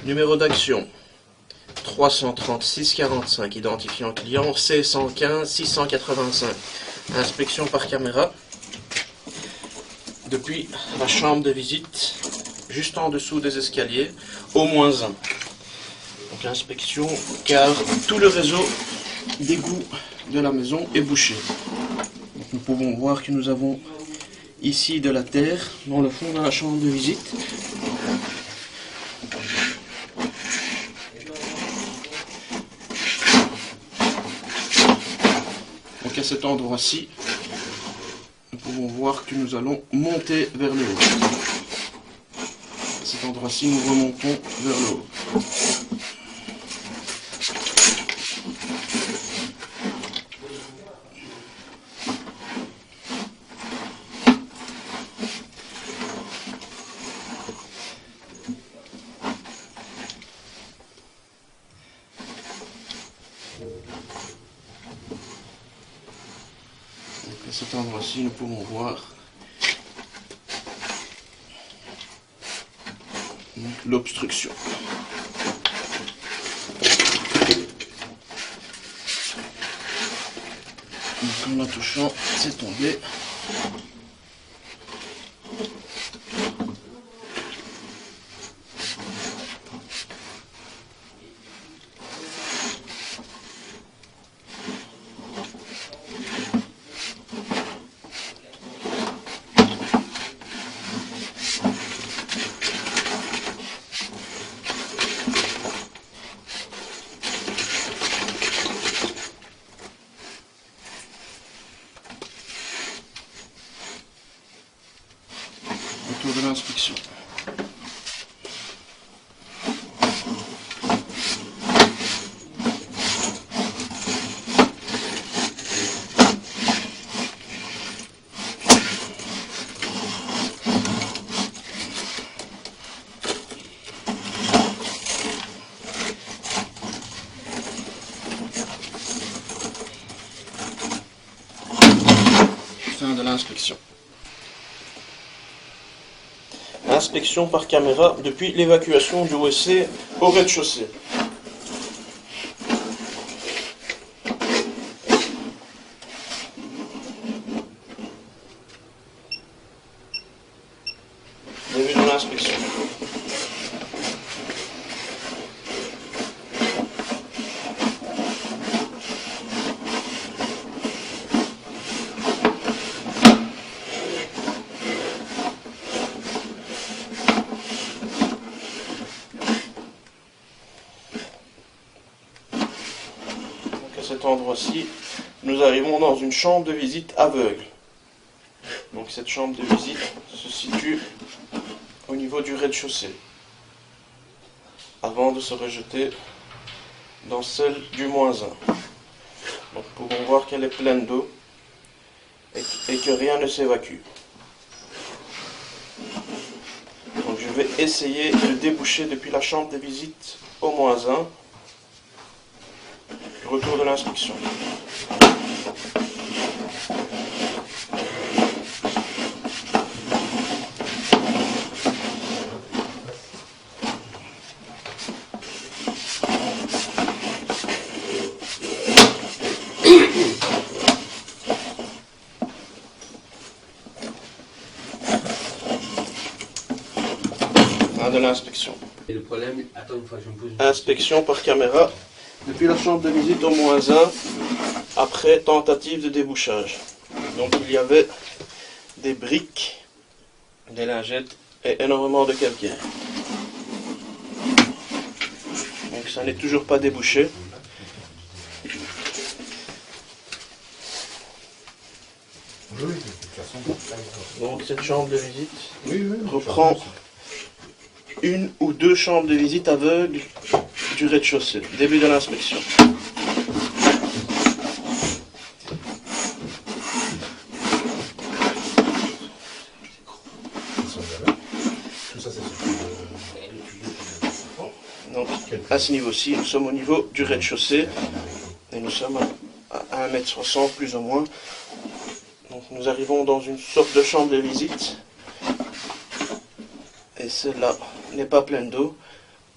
Numéro d'action 336 45, identifiant client C115 685. Inspection par caméra depuis la chambre de visite, juste en dessous des escaliers, au -1. Donc l'inspection, car tout le réseau d'égout de la maison est bouché. Donc nous pouvons voir que nous avons ici de la terre dans le fond de la chambre de visite. Donc à cet endroit-ci, nous pouvons voir que nous allons monter vers le haut. À cet endroit-ci, nous remontons vers le haut. À cet endroit-ci, nous pouvons voir l'obstruction. En la touchant, c'est tombé. Autour de l'inspection. Fin de l'inspection. Inspection par caméra depuis l'évacuation du WC au rez-de-chaussée. Début de l'inspection. À cet endroit-ci, nous arrivons dans une chambre de visite aveugle. Donc cette chambre de visite se situe au niveau du rez-de-chaussée, avant de se rejeter dans celle du -1. Donc nous pouvons voir qu'elle est pleine d'eau et que rien ne s'évacue. Donc je vais essayer de déboucher depuis la chambre de visite au -1. Retour de l'inspection. Fin de l'inspection. Et le problème, attends une fois, je me pose une Inspection par caméra depuis la chambre de visite au -1 après tentative de débouchage. Donc il y avait des briques, des lingettes et énormément de calcaire. Donc ça n'est toujours pas débouché. Donc cette chambre de visite reprend une ou deux chambres de visite aveugles du rez-de-chaussée. Début de l'inspection. Donc à ce niveau-ci, nous sommes au niveau du rez-de-chaussée et nous sommes à 1,60 m plus ou moins. Donc nous arrivons dans une sorte de chambre de visite et celle-là n'est pas pleine d'eau.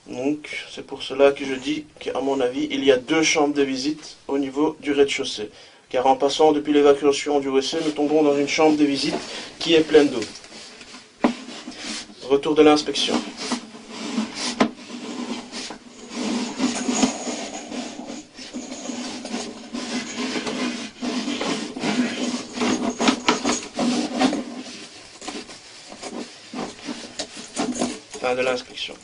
Donc c'est pour cela que je dis qu'à mon avis, il y a 2 chambres de visite au niveau du rez-de-chaussée. Car en passant depuis l'évacuation du WC, nous tombons dans une chambre de visite qui est pleine d'eau. Retour de l'inspection. Fin de l'inspection.